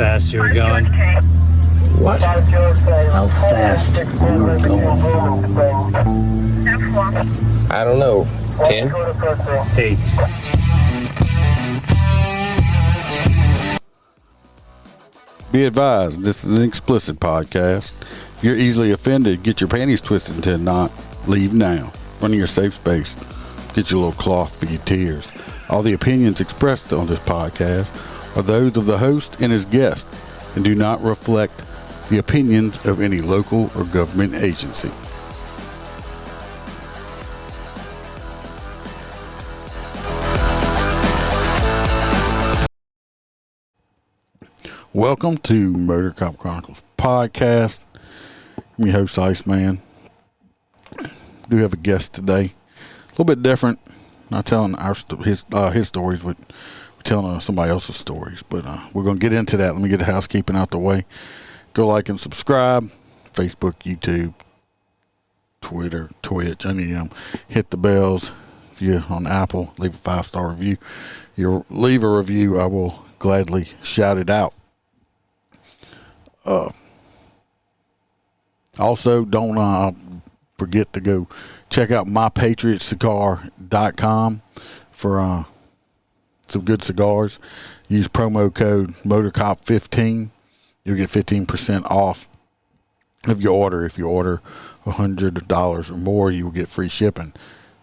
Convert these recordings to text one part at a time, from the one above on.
fast you were going? What? How fast we're going? I don't know. 10? 8. Be advised, this is an explicit podcast. If you're easily offended, get your panties twisted into a knot. Leave now. Run in your safe space. Get your little cloth for your tears. All the opinions expressed on this podcast are those of the host and his guest and do not reflect the opinions of any local or government agency. Welcome to Motor Cop Chronicles podcast. I'm your host, Iceman. Do have a guest today. A little bit different. Not telling his stories, but we're telling somebody else's stories. But we're going to get into that. Let me get the housekeeping out the way. Go like and subscribe. Facebook, YouTube, Twitter, Twitch, any of them. Hit the bells. If you're on Apple, leave a 5-star review. You leave a review, I will gladly shout it out. Also, don't forget to go check out mypatriotcigar.com for some good cigars. Use promo code MotorCop15. You'll get 15% off of your order. If you order $100 or more, you will get free shipping.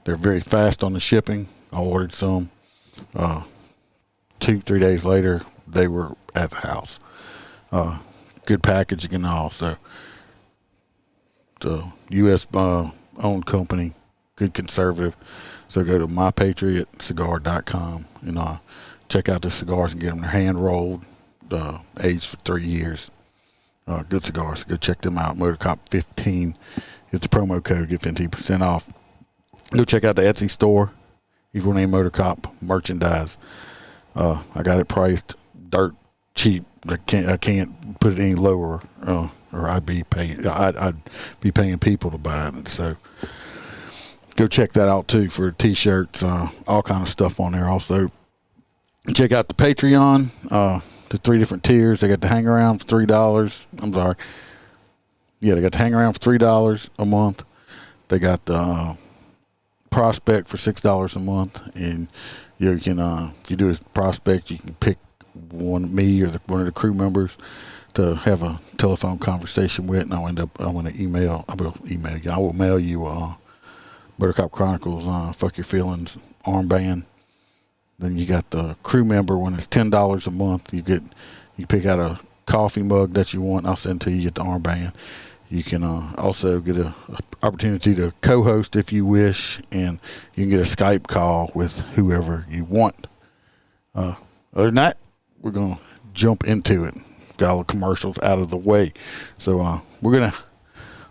They're very fast on the shipping. I ordered some. 2-3 days later, they were at the house. Good packaging and all. So the U.S. owned company, good conservative. So go to mypatriotcigar.com and check out the cigars and get them. They're hand rolled, aged for 3 years. Good cigars. Go check them out. MotorCop15 is the promo code. Get 15% off. Go check out the Etsy store. Evil Name Motorcop merchandise. I got it priced dirt cheap. I can't put it any lower, or I'd be paying people to buy it. So go check that out too for t-shirts, all kind of stuff on there. Also check out the Patreon, the 3 different tiers. They got the hang around for $3. I'm sorry. Yeah, they got the hang around for $3 a month. They got the prospect for $6 a month, and you can if you do a prospect, you can pick one of me or one of the crew members to have a telephone conversation with, and I will email you. I will mail you Motor Cop Chronicles Fuck Your Feelings armband. Then you got the crew member when it's $10 a month. You pick out a coffee mug that you want. I'll send to you. Get the armband. You can also get a opportunity to co-host if you wish, and you can get a Skype call with whoever you want. Other than that, we're going to jump into it. Got all the commercials out of the way. So we're going to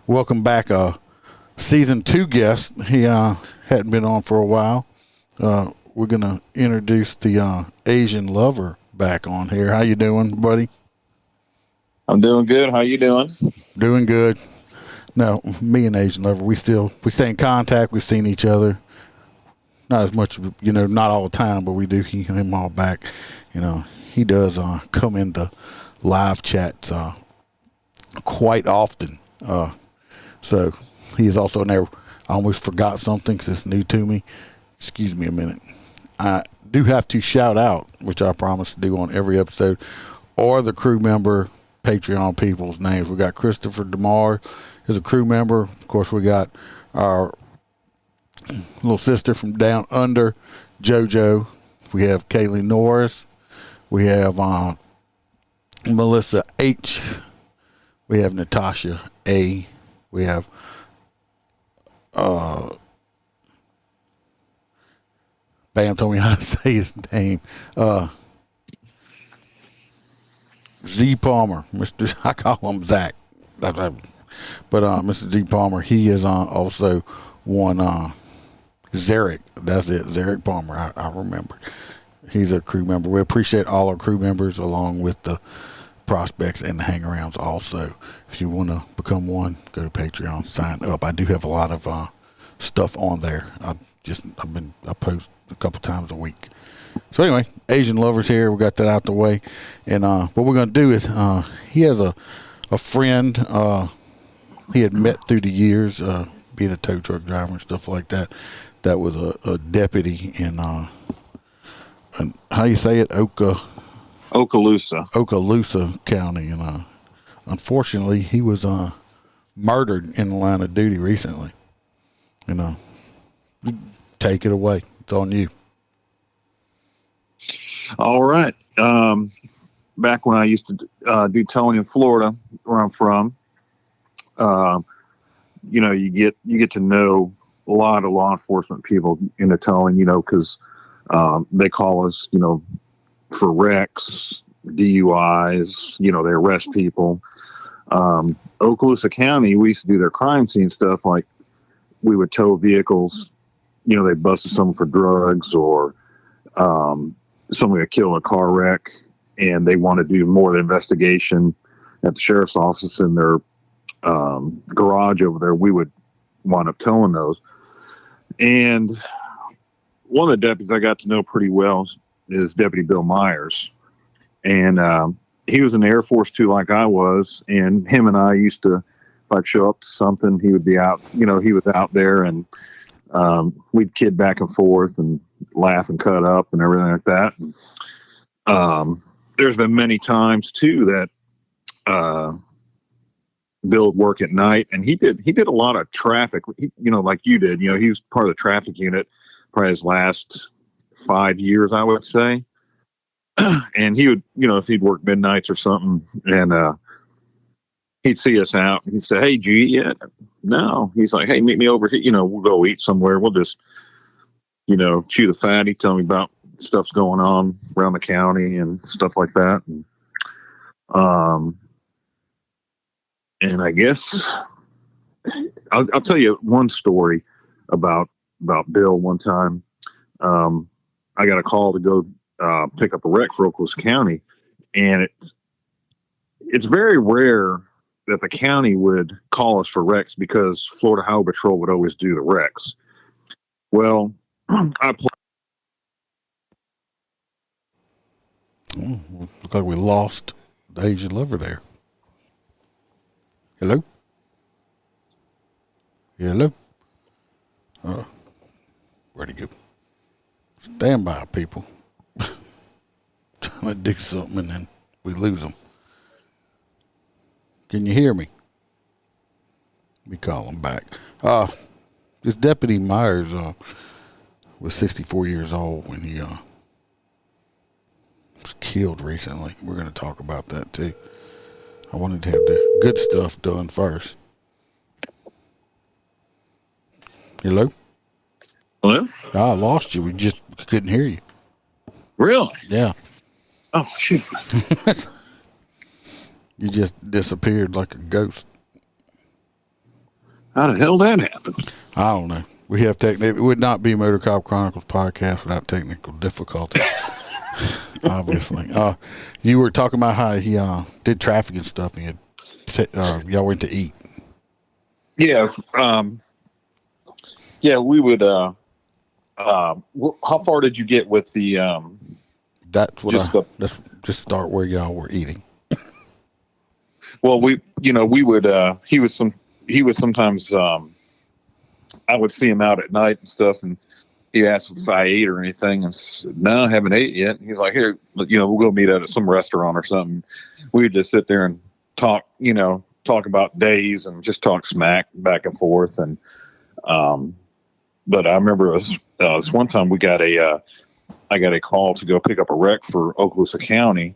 welcome back a season 2 guest. He hadn't been on for a while. We're going to introduce the Asian Lover back on here. How you doing, buddy? I'm doing good. How you doing? Doing good. No, me and Asian Lover, we stay in contact. We've seen each other. Not as much, not all the time, but we do him all back. He does come into live chats quite often. So he is also in there. I almost forgot something because it's new to me. Excuse me a minute. I do have to shout out, which I promise to do on every episode, or the crew member Patreon people's names. We got Christopher DeMar is a crew member. Of course, we got our little sister from down under, JoJo. We have Kaylee Norris. We have Melissa H. We have Natasha A. We have Bam told me how to say his name. Z Palmer. I call him Zach. But Mr. Z Palmer, he is also one Zarek. That's it, Zarek Palmer. I remember. He's a crew member. We appreciate all our crew members along with the prospects and the hang-arounds also. If you want to become one, go to Patreon, sign up. I do have a lot of stuff on there. I post a couple times a week. So anyway, Asian Lovers here. We got that out the way, and what we're going to do is he has a friend he had met through the years, being a tow truck driver and stuff like that. That was a deputy in how you say it, Okaloosa County, and unfortunately he was murdered in the line of duty recently. Take it away. It's on you. All right. Back when I used to do towing in Florida, where I'm from, you get to know a lot of law enforcement people in the towing, because they call us, for wrecks, DUIs, they arrest people. Okaloosa County, we used to do their crime scene stuff. Like we would tow vehicles, they busted someone for drugs, or somebody got killed in a car wreck, and they want to do more of the investigation at the sheriff's office in their garage over there. We would wind up towing those. And one of the deputies I got to know pretty well is Deputy Bill Myers. And he was in the Air Force too, like I was. And him and I used to, if I'd show up to something, he would be out, he was out there, and we'd kid back and forth and laugh and cut up and everything like that. And, there's been many times too that Bill would work at night, and he did a lot of traffic, like you did. He was part of the traffic unit probably his last 5 years, I would say. And he would, if he'd work midnights or something, and he'd see us out, and he'd say, "Hey, did you eat yet?" No. He's like, "Hey, meet me over here. We'll go eat somewhere. We'll just, chew the fatty, tell me about stuff's going on around the county and stuff like that." And I guess I'll tell you one story about Bill. One time, I got a call to go pick up a wreck for Okaloosa County, and it's very rare that the county would call us for wrecks, because Florida Highway Patrol would always do the wrecks. Well, Look like we lost the Asian Lover there. Hello? Hello? Where'd he go? Stand by, people. Trying to do something, and then we lose them. Can you hear me? Let me call him back. This Deputy Myers was 64 years old when he was killed recently. We're going to talk about that too. I wanted to have the good stuff done first. Hello? Hello? I lost you. We just couldn't hear you. Really? Yeah. Oh, shoot. You just disappeared like a ghost. How the hell that happened? I don't know. We have it would not be Motor Cop Chronicles podcast without technical difficulties. Obviously. You were talking about how he did traffic and stuff, and y'all went to eat. Yeah. We would. How far did you get with the? That's what let's just start where y'all were eating. Well, we would. He was sometimes. I would see him out at night and stuff, and he asked if I ate or anything, and said, "No, I haven't ate yet." He's like, "Here, we'll go meet at some restaurant or something." We would just sit there and talk about days and just talk smack back and forth. And but I remember it was one time I got a call to go pick up a wreck for Okaloosa County,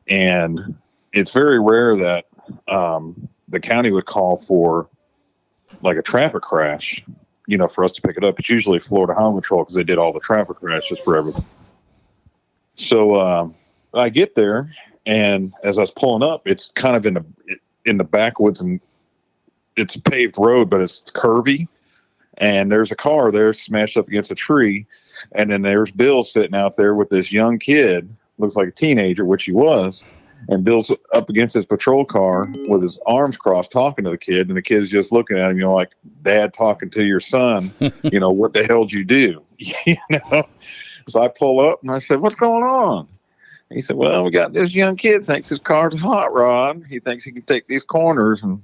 and it's very rare that the county would call for like a traffic crash, for us to pick it up. It's usually Florida Highway Patrol, because they did all the traffic crashes for everything. So I get there, and as I was pulling up, it's kind of in the backwoods, and it's a paved road, but it's curvy, and there's a car there smashed up against a tree, and then there's Bill sitting out there with this young kid, looks like a teenager, which he was, And Bill's up against his patrol car with his arms crossed talking to the kid. And the kid's just looking at him, like, Dad talking to your son. What the hell did you do? So I pull up and I said, what's going on? He said, well, we got this young kid thinks his car's a hot rod. He thinks he can take these corners, and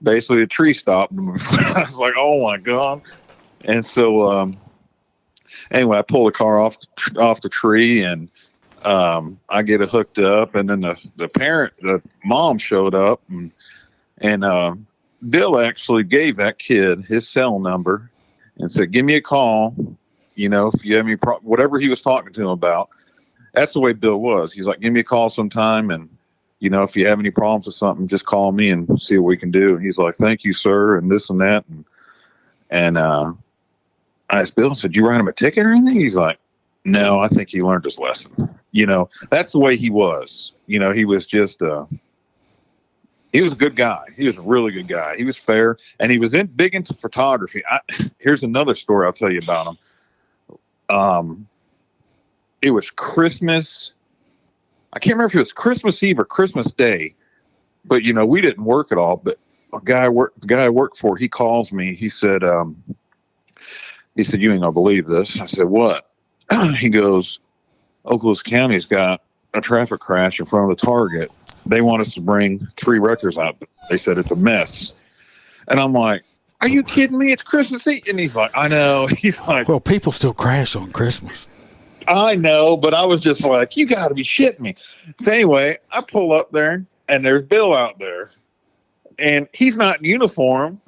basically a tree stopped him. I was like, oh my God. And so, anyway, I pull the car off the tree, and I get it hooked up, and then the mom showed up, and Bill actually gave that kid his cell number and said, give me a call, if you have any whatever he was talking to him about. That's the way Bill was. He's like, give me a call sometime, and if you have any problems with something, just call me and see what we can do. And he's like, thank you, sir, and this and that. And I asked Bill and said, you write him a ticket or anything? He's like, no, I think he learned his lesson. That's the way he was. He was just he was a good guy. He was a really good guy. He was fair, and he was big into photography. Here's another story I'll tell you about him. It was Christmas. I can't remember if it was Christmas Eve or Christmas Day, but we didn't work at all. But the guy I worked for, he calls me. He said, you ain't gonna believe this. I said, what? He goes, Okaloosa County's got a traffic crash in front of the Target. They want us to bring 3 wreckers out. They said it's a mess. And I'm like, are you kidding me? It's Christmas Eve. And he's like, I know. He's like, well, people still crash on Christmas. I know, but I was just like, you got to be shitting me. So anyway, I pull up there, and there's Bill out there, and he's not in uniform.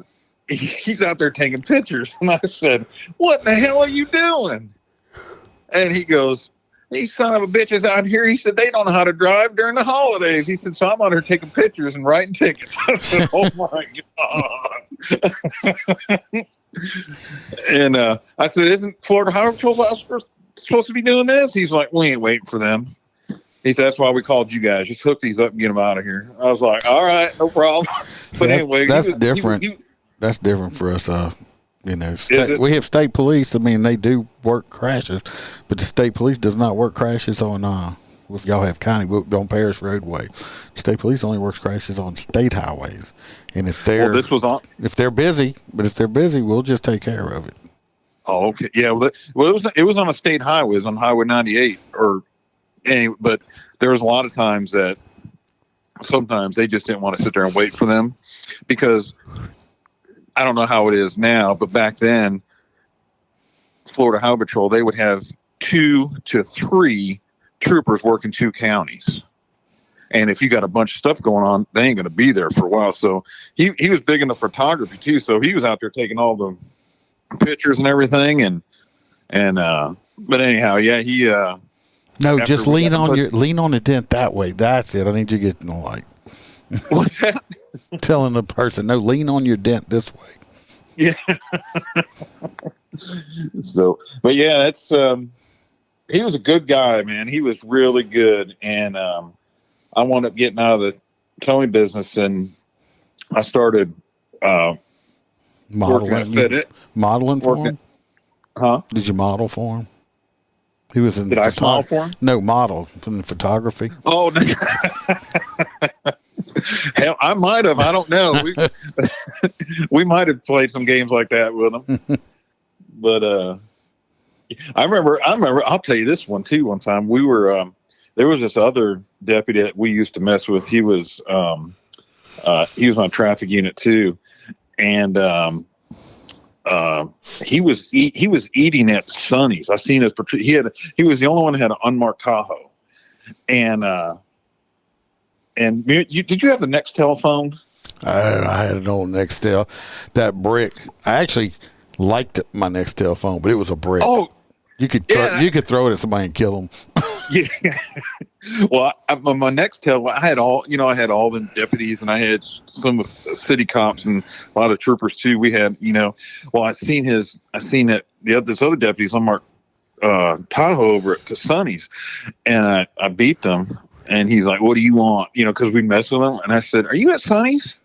He's out there taking pictures. And I said, what the hell are you doing? And he goes, these son of a bitches out here, he said, they don't know how to drive during the holidays. He said, so I'm out here taking pictures and writing tickets. I said, oh my God. And I said, isn't Florida Highway Patrol supposed to be doing this? He's like, we ain't waiting for them. He said, that's why we called you guys. Just hook these up and get them out of here. I was like, all right, no problem. But anyway, that's different. That's different for us. We have state police. I mean, they do work crashes, but the state police does not work crashes on, if y'all have county, on Parish Roadway. State police only works crashes on state highways. And if they're, if they're busy, we'll just take care of it. Oh, okay. Yeah. Well, it was on a state highway. It was on Highway 98 but there was a lot of times that sometimes they just didn't want to sit there and wait for them, because I don't know how it is now, but back then, Florida Highway Patrol, they would have 2 to 3 troopers working 2 counties. And if you got a bunch of stuff going on, they ain't going to be there for a while. So he was big into photography too. So he was out there taking all the pictures and everything. But anyhow, yeah, he, no, just lean on the dent that way. That's it. I need you to get in the light. What's that? Telling the person, no, lean on your dent this way. Yeah. So, but yeah, that's, he was a good guy, man. He was really good. And, I wound up getting out of the towing business, and I started, modeling for him. Huh? Did you model for him? He was in. Did I smile for him? No, model in photography. Oh, no. Hell, I might have. I don't know. We might have played some games like that with him. But I remember. I'll tell you this one too. One time we were. There was this other deputy that we used to mess with. He was on a traffic unit too, and he was eating at Sonny's. I seen his. He was the only one that had an unmarked Tahoe, and did you have the Nextel phone? I had an old Nextel. That brick. I actually liked my Nextel phone, but it was a brick. Oh, you could throw it at somebody and kill them. Yeah. Well, my Nextel, I had all the deputies, and I had some of city cops and a lot of troopers too. We had, I seen this other deputy's unmarked Tahoe over to Sonny's, and I beeped him, and he's like, "What do you want?" Because we messed with him, and I said, "Are you at Sonny's?"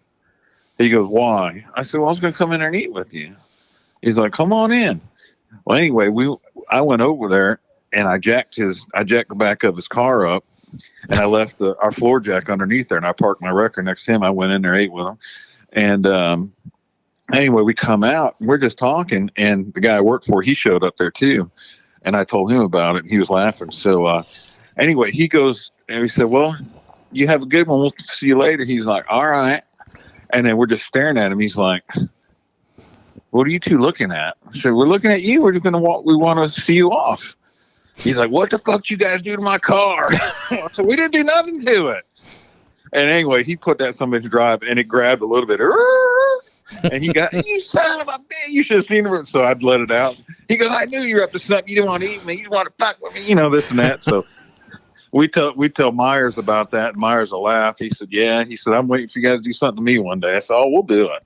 He goes, "Why?" I said, "Well, I was going to come in there and eat with you." He's like, "Come on in." Well, anyway, I went over there, and I jacked the back of his car up, and I left our floor jack underneath there, and I parked my wrecker next to him. I went in there, ate with him, and anyway, we come out, and we're just talking, and the guy I worked for, he showed up there too, and I told him about it, and he was laughing. So anyway, he goes, and he said, well, you have a good one. We'll see you later. He's like, all right. And then we're just staring at him. He's like, what are you two looking at? I said, we're looking at you. We're just going to walk. We want to see you off. He's like, what the fuck you guys do to my car? So we didn't do nothing to it. And anyway, he put that something to drive, and it grabbed a little bit. And he got, you son of a bitch, you should have seen it. So I'd let it out. He goes, I knew you were up to something. You didn't want to eat me. You didn't want to fuck with me, this and that. So we tell Myers about that, and Myers will laugh. He said, yeah. He said, I'm waiting for you guys to do something to me one day. I said, oh, we'll do it.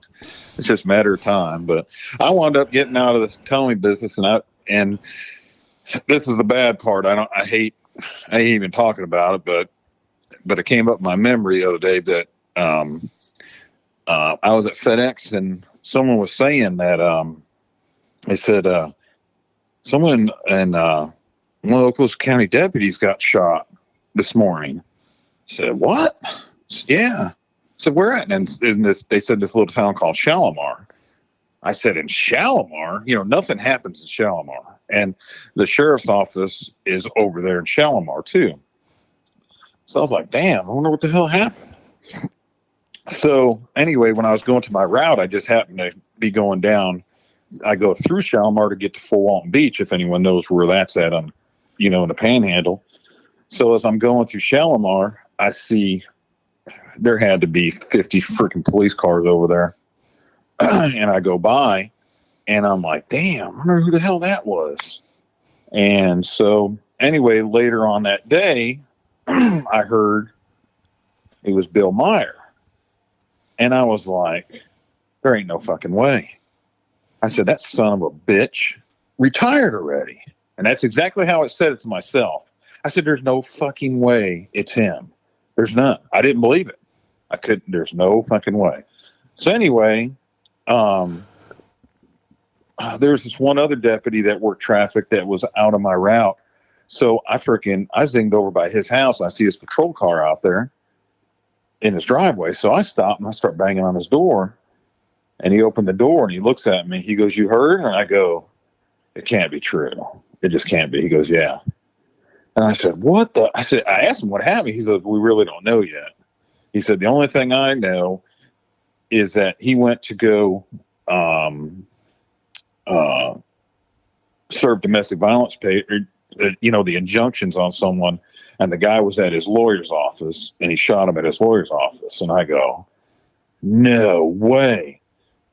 It's just a matter of time. But I wound up getting out of the towing business, and this is the bad part. I hate even talking about it, but it came up in my memory the other day that I was at FedEx, and someone was saying that they said someone in one of the Okaloosa County deputies got shot this morning. I said, what? Yeah. I said, where at? And they said this little town called Shalimar. I said, in Shalimar? Nothing happens in Shalimar. And the sheriff's office is over there in Shalimar too. So I was like, damn, I wonder what the hell happened. So anyway, when I was going to my route, I just happened to be going down. I go through Shalimar to get to Fort Walton Beach, if anyone knows where that's at on, in the Panhandle. So as I'm going through Shalimar, I see there had to be 50 freaking police cars over there. And I go by, and I'm like, damn, I wonder who the hell that was. And so anyway, later on that day, I heard it was Bill Meyer. And I was like, there ain't no fucking way. I said, that son of a bitch retired already. And that's exactly how I said it to myself. I said, there's no fucking way it's him. There's none. I didn't believe it. I couldn't. There's no fucking way. So anyway, there's this one other deputy that worked traffic that was out of my route. So I zinged over by his house. I see his patrol car out there in his driveway. So I stop and I start banging on his door, and he opened the door and he looks at me. He goes, you heard? And I go, it can't be true. It just can't be. He goes, yeah. And I said, what the? I asked him what happened. He said, we really don't know yet. He said, the only thing I know is that he went to go serve domestic violence the injunctions on someone, and the guy was at his lawyer's office, and he shot him at his lawyer's office. And I go, no way.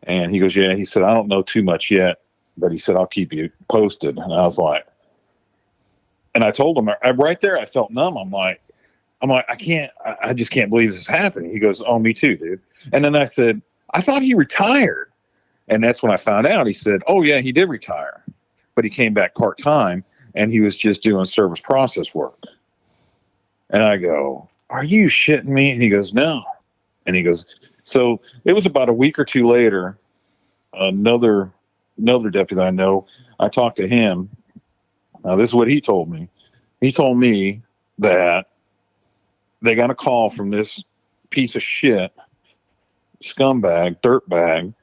And he goes, yeah. He said, I don't know too much yet, but he said, I'll keep you posted. And I was like, and I told him right there, I felt numb. I'm like, I just can't believe this is happening. He goes, oh, me too, dude. And then I said, I thought he retired. And that's when I found out. He said, oh yeah, he did retire, but he came back part-time, and he was just doing service process work. And I go, are you shitting me? And he goes, no. And he goes, so it was about a week or two later, another deputy I know, I talked to him. Now, this is what he told me. He told me that they got a call from this piece of shit, scumbag, dirtbag,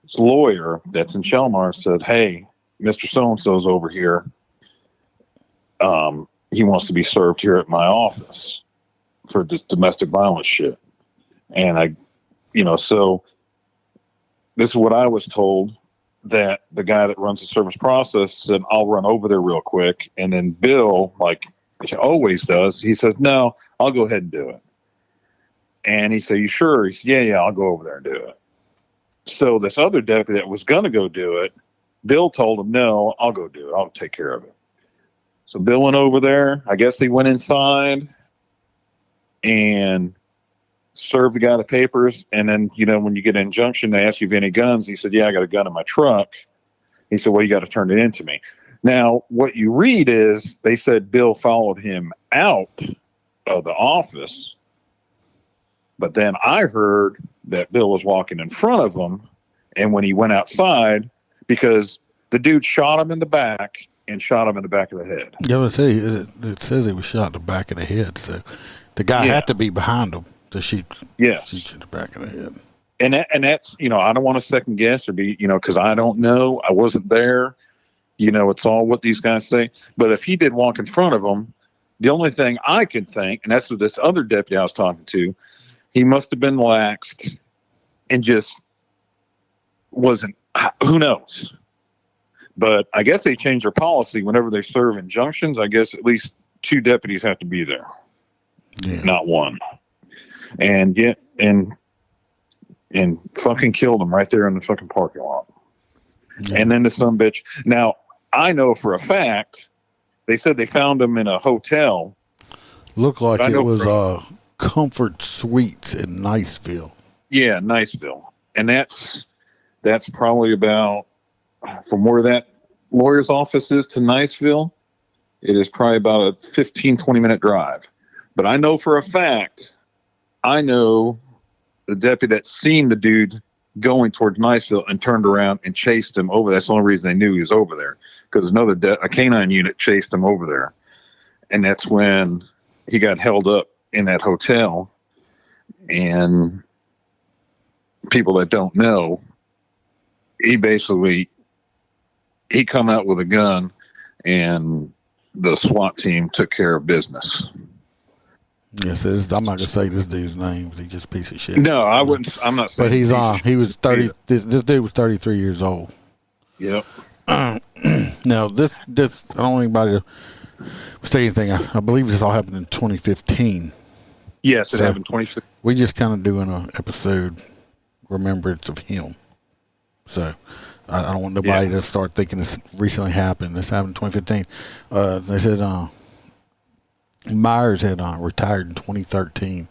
this lawyer that's in Shalimar said, hey, Mr. So-and-so's over here. He wants to be served here at my office for this domestic violence shit. And so this is what I was told, that the guy that runs the service process said, I'll run over there real quick. And then Bill, like he always does, he said, no, I'll go ahead and do it. And he said, you sure? He said, yeah, I'll go over there and do it. So this other deputy that was going to go do it, Bill told him, no, I'll go do it. I'll take care of it. So Bill went over there. I guess he went inside and served the guy the papers. And then, when you get an injunction, they ask you if you have any guns. He said, yeah, I got a gun in my truck. He said, well, you got to turn it in to me. Now, what you read is they said Bill followed him out of the office. But then I heard that Bill was walking in front of him. And when he went outside, because the dude shot him in the back and shot him in the back of the head. Yeah, I say it says he was shot in the back of the head, so the guy had to be behind him to shoot you in the back of the head. And that's, I don't want to second guess or be, because I don't know. I wasn't there. It's all what these guys say. But if he did walk in front of him, the only thing I could think, and that's what this other deputy I was talking to, he must have been laxed and just wasn't, who knows? But I guess they changed their policy whenever they serve injunctions. I guess at least 2 deputies have to be there, not 1. And and fucking killed him right there in the fucking parking lot. Yeah. And then the son bitch. Now, I know for a fact, they said they found him in a hotel. Looked like it was Comfort Suites in Niceville. Yeah, Niceville. And that's probably about, from where that lawyer's office is to Niceville, it is probably about a 15, 20-minute drive. But I know for a fact, the deputy that seen the dude going towards Niceville and turned around and chased him over. That's the only reason they knew he was over there, because a canine unit chased him over there. And that's when he got held up in that hotel. And people that don't know, he come out with a gun, and the SWAT team took care of business. Yes, I'm not gonna say this dude's name. He's just a piece of shit. No, I wouldn't. I'm not saying. But he was 30. This dude was 33 years old. Yep. Now this I don't want anybody to say anything. I believe this all happened in 2015. Yes, it happened 2015. We just kind of doing an episode remembrance of him. So I don't want nobody to start thinking this recently happened. This happened in 2015. They said Myers had retired in 2013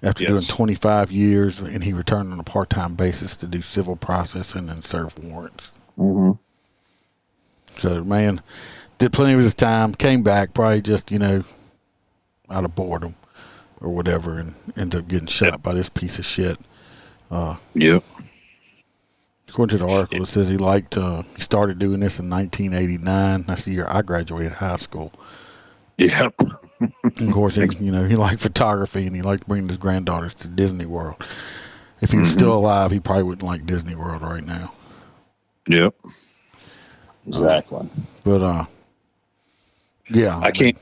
after doing 25 years, and he returned on a part-time basis to do civil processing and serve warrants. Mm-hmm. So the man did plenty of his time, came back, probably just, out of boredom or whatever, and ended up getting shot by this piece of shit. Yep. According to the article, it says he started doing this in 1989. That's the year I graduated high school. Yep. Of course, he liked photography, and he liked bringing his granddaughters to Disney World. If he was still alive, he probably wouldn't like Disney World right now. Yep. Exactly. But yeah, I can't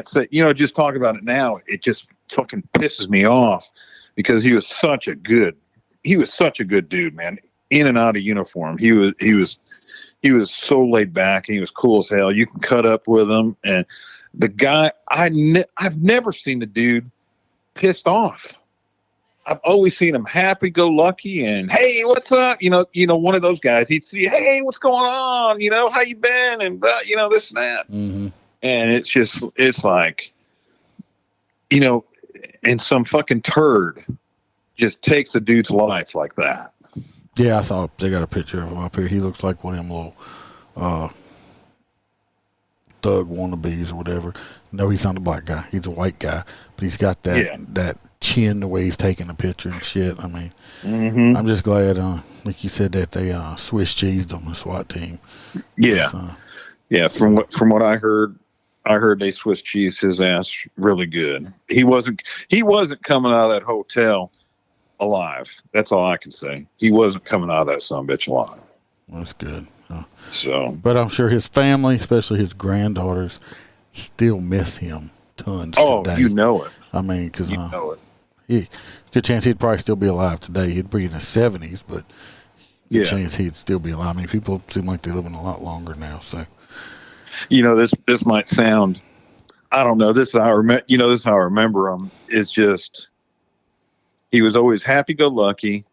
say, just talk about it now. It just fucking pisses me off, because he was such a good dude, man. In and out of uniform. He was so laid back, and he was cool as hell. You can cut up with him, and the guy, I've never seen the dude pissed off. I've always seen him happy-go-lucky and, hey, what's up? One of those guys. He'd see, hey, what's going on? How you been? And this and that. Mm-hmm. And it's like, and some fucking turd just takes a dude's life like that. Yeah, I saw they got a picture of him up here. He looks like one of them little thug wannabes or whatever. No, he's not a black guy. He's a white guy, but he's got that chin, the way he's taking a picture and shit. I mean, I'm just glad, like you said, that they Swiss cheesed him, the SWAT team. Yeah, From what I heard they Swiss cheesed his ass really good. He wasn't coming out of that hotel alive. That's all I can say. He wasn't coming out of that son of a bitch alive. That's good. But I'm sure his family, especially his granddaughters, still miss him tons. Today. You know it. I mean, because know it. Good chance he'd probably still be alive today. He'd be in his 70s, but good chance he'd still be alive. I mean, people seem like they're living a lot longer now. So, this might sound, I don't know. This is how I remember him. It's just, he was always happy-go-lucky,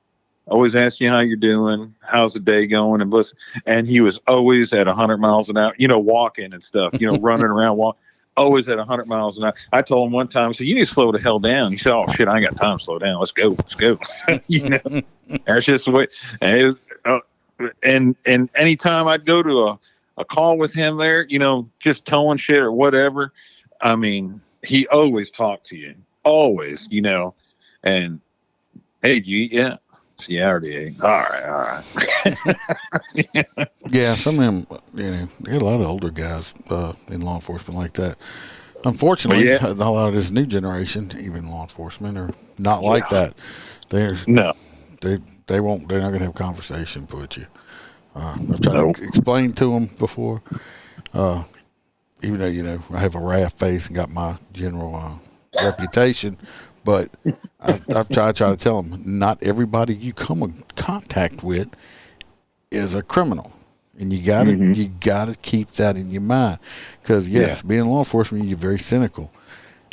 always asking you how you're doing, how's the day going, and bliss. And he was always at 100 miles an hour, walking and stuff, running around, always at 100 miles an hour. I told him one time, I said, you need to slow the hell down. He said, oh, shit, I ain't got time to slow down. Let's go. That's just the way. And anytime I'd go to a call with him there, just towing shit or whatever, I mean, he always talked to you. Always, and, hey, did you eat yet? Yeah, I already ate. All right. Yeah, some of them, they got a lot of older guys in law enforcement like that. Unfortunately, Well, yeah. a lot of this new generation, even law enforcement, are not like that. They're No. they won't. They're not going to have a conversation with you. I've tried Nope. to explain to them before. Even though I have a raft face and got my general reputation, but I've tried to tell them not everybody you come in contact with is a criminal, and you gotta keep that in your mind, because being law enforcement, you're very cynical,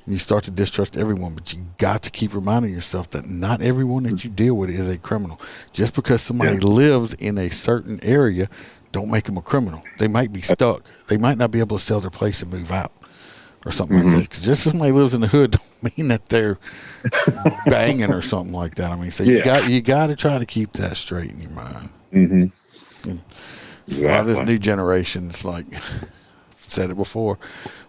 and you start to distrust everyone. But you got to keep reminding yourself that not everyone that you deal with is a criminal. Just because somebody lives in a certain area, don't make them a criminal. They might be stuck. They might not be able to sell their place and move out, or something like that. Because just because somebody lives in the hood don't mean that they're banging or something like that. I mean, so you got to try to keep that straight in your mind. Mm-hmm. A lot of this new generation, it's like, I've said it before,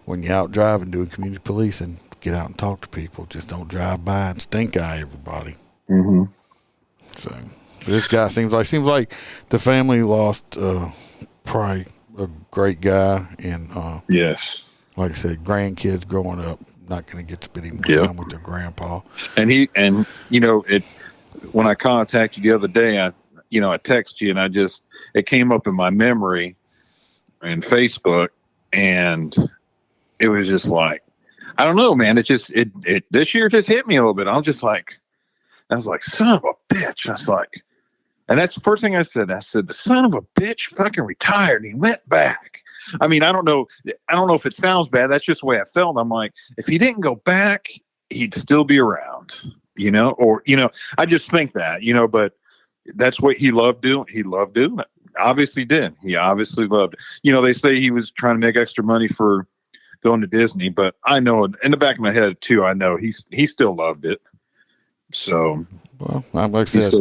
when you're out driving doing community policing, get out and talk to people. Just don't drive by and stink eye everybody. Mm-hmm. So this guy seems like the family lost probably a great guy, and Yes. like I said, grandkids growing up not going to get to spend more time with their grandpa. And when I contacted you the other day, I texted you, and it came up in my memory and Facebook, and it was just like, I don't know, man. It this year just hit me a little bit. I was like, son of a bitch. I was like, and that's the first thing I said. I said, the son of a bitch fucking retired. He went back. I mean, I don't know if it sounds bad. That's just the way I felt. I'm like, if he didn't go back, he'd still be around, I just think that, but that's what he loved doing. He loved doing it. Obviously did. He obviously loved it. They say he was trying to make extra money for going to Disney, but I know in the back of my head too, I know he still loved it. So, well, like I said,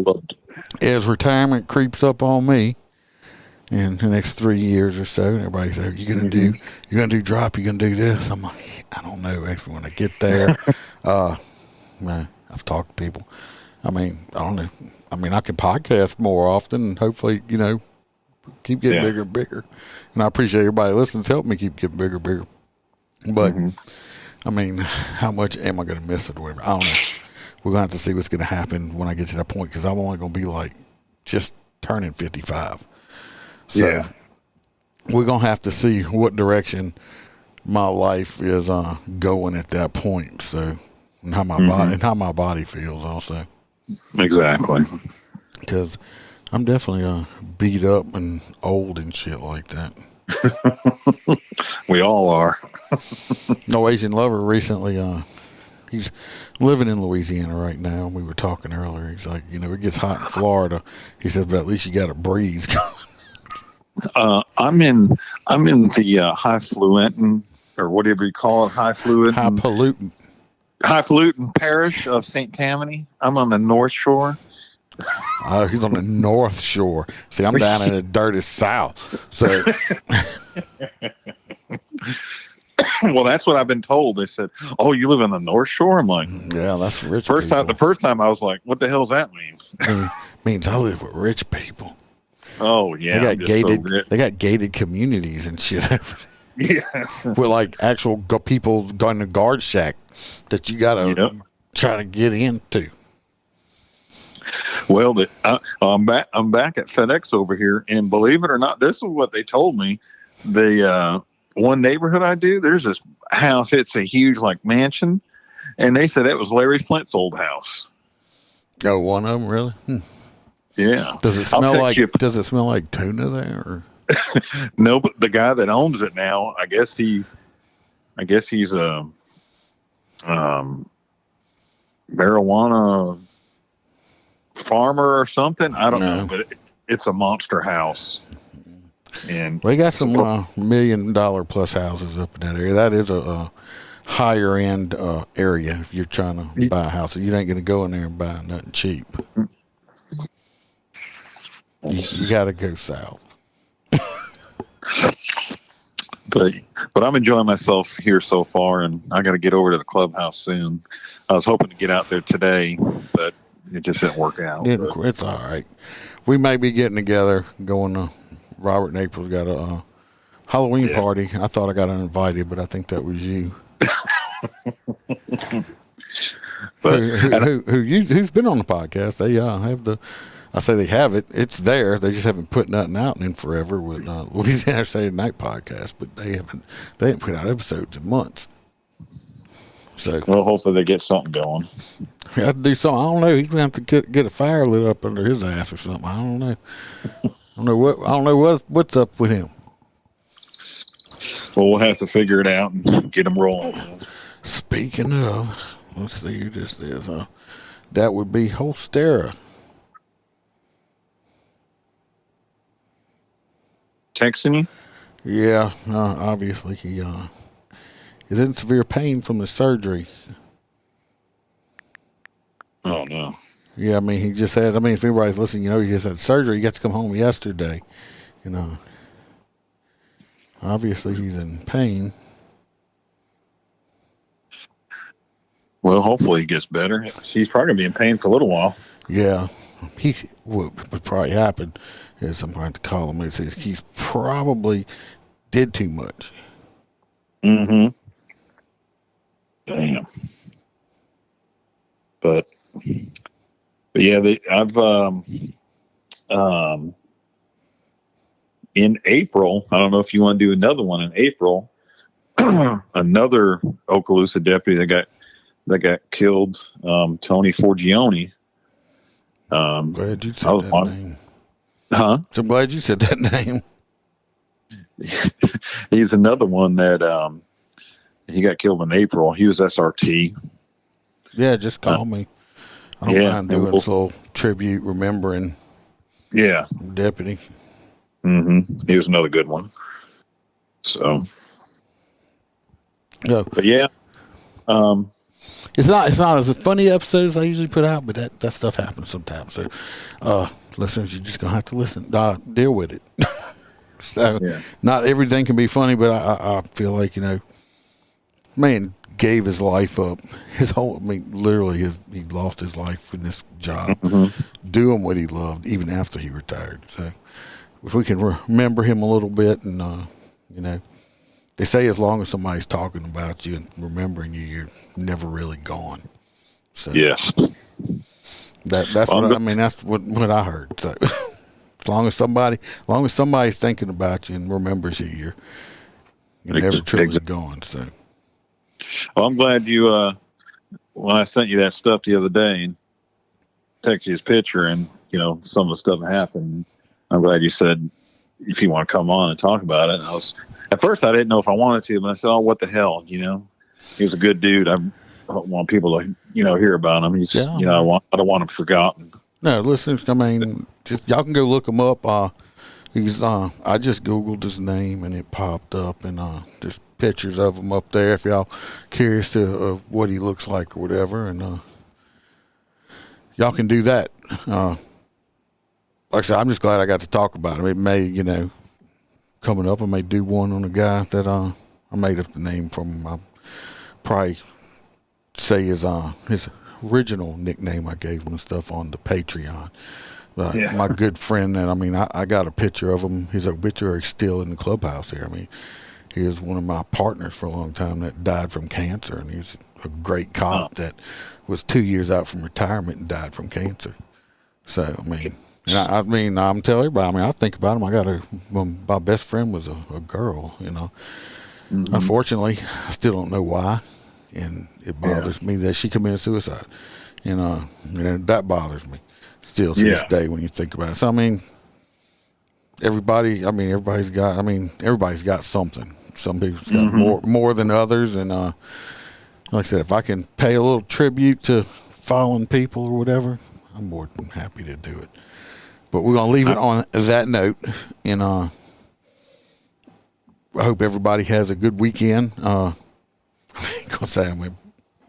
as retirement creeps up on me in the next 3 years or so, and everybody says, you're gonna do drop, you're gonna do this. I'm like, I don't know. Actually, when I get there, man, I've talked to people. I mean, I don't know. I mean, I can podcast more often, and hopefully, keep getting bigger and bigger. And I appreciate everybody listening to help me keep getting bigger and bigger. But I mean, how much am I going to miss it or whatever? I don't know. We're going to have to see what's going to happen when I get to that point, because I'm only going to be like just turning 55. So we're going to have to see what direction my life is going at that point. So, and how my body feels also. Exactly. Because I'm definitely beat up and old and shit like that. We all are. No, Asian Lover recently, he's living in Louisiana right now. We were talking earlier. He's like, it gets hot in Florida. He says, but at least you got a breeze going. I'm in the highfalutin, or whatever you call it, highfalutin parish of St. Tammany. I'm on the North Shore. He's on the North Shore. See, I'm down in the dirty South. So, well, that's what I've been told. They said, "Oh, you live on the North Shore." I'm like, "Yeah, that's rich." The first time I was like, "What the hell does that mean?" Means I live with rich people. Oh yeah, they got gated communities and shit. Yeah, with like actual people going to guard shack that you gotta try to get into. Well, I'm back at FedEx over here, and believe it or not, this is what they told me. The one neighborhood I do, there's this house. It's a huge mansion, and they said it was Larry Flint's old house. Oh, one of them, really? Yeah. Does it smell like tuna there? Or? No, but the guy that owns it now, I guess he's a marijuana farmer or something. I don't know, but it's a monster house. And we got some $1 million plus houses up in that area. That is a higher end area if you're trying to buy a house. You ain't going to go in there and buy nothing cheap. You got to go south. But I'm enjoying myself here so far, and I got to get over to the clubhouse soon. I was hoping to get out there today, but it just didn't work out. Didn't. But, It's all right. We may be getting together, going to. Robert and April's got a Halloween party. I thought I got uninvited, but I think that was you. but who's been on the podcast? They have the. I say they have it. It's there. They just haven't put nothing out in forever with Louisiana Saturday Night podcast, but they haven't put out episodes in months. So well, hopefully they get something going. We have to do something. I don't know. He's gonna have to get a fire lit up under his ass or something. I don't know. I don't know what's up with him. Well, we'll have to figure it out and get him rolling. Speaking of, let's see who this is. That would be Holstera. Texting you? Yeah, obviously he is in severe pain from the surgery. Oh no. Yeah, I mean, he just had. I mean, if anybody's listening, he just had surgery. He got to come home yesterday. Obviously he's in pain. Well, hopefully he gets better. He's probably gonna be in pain for a little while. Yeah, what would probably happen is I'm going to call him. He's probably did too much. Mm-hmm. Damn. But yeah, I've in April. I don't know if you want to do another one in April. Another Okaloosa deputy that got killed, Tony Forgione. Glad you said that name. Huh? So I'm glad you said that name. He's another one that he got killed in April. He was SRT. Yeah, just call me. I don't mind doing this little tribute, remembering. Yeah, deputy. Mm-hmm. He was another good one. So, yeah, but yeah, it's not as funny episodes I usually put out, but that stuff happens sometimes. So, listeners, you're just gonna have to listen, deal with it. So, not everything can be funny, but I feel like man gave his life up. Literally, he lost his life in this job, doing what he loved, even after he retired. So, if we can remember him a little bit, and they say as long as somebody's talking about you and remembering you, you're never really gone. So yes, that's what I mean. That's what I heard. So as long as somebody's thinking about you and remembers you, you're never truly gone. So. Well, I'm glad you. When I sent you that stuff the other day and texted you his picture, and some of the stuff that happened, I'm glad you said if you want to come on and talk about it. And at first I didn't know if I wanted to, but I said, "Oh, what the hell?" He was a good dude. I don't want people to hear about him. He's I don't want him forgotten. No, listen. I mean, just y'all can go look him up. He's I just Googled his name and it popped up, and there's pictures of him up there if y'all curious to what he looks like or whatever, and y'all can do that. Like I said, I'm just glad I got to talk about him. It may, coming up, I may do one on a guy that I made up the name from him. I'll probably say his original nickname I gave him and stuff on the Patreon. My good friend that, I got a picture of him. His obituary is still in the clubhouse here. I mean, he was one of my partners for a long time that died from cancer, and he was a great cop that was 2 years out from retirement and died from cancer. So, I'm telling everybody, I think about him. My best friend was a girl, Unfortunately, I still don't know why, and it bothers me that she committed suicide. That bothers me still to this day when you think about it. So, everybody's got something. Some people's got more than others, and like I said, if I can pay a little tribute to fallen people or whatever, I'm more than happy to do it. But we're gonna leave it on that note, and I hope everybody has a good weekend. I ain't gonna say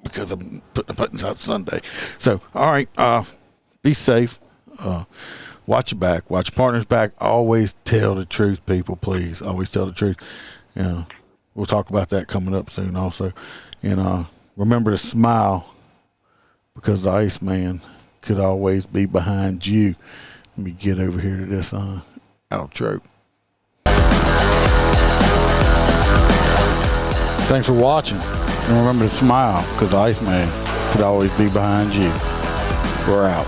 because I'm putting the buttons out Sunday. So, all right, be safe. Watch your back. Watch your partner's back. Always tell the truth, people. Please, always tell the truth. We'll talk about that coming up soon, also. And remember to smile, because the Iceman could always be behind you. Let me get over here to this outro. Thanks for watching. And remember to smile, because Iceman could always be behind you. We're out.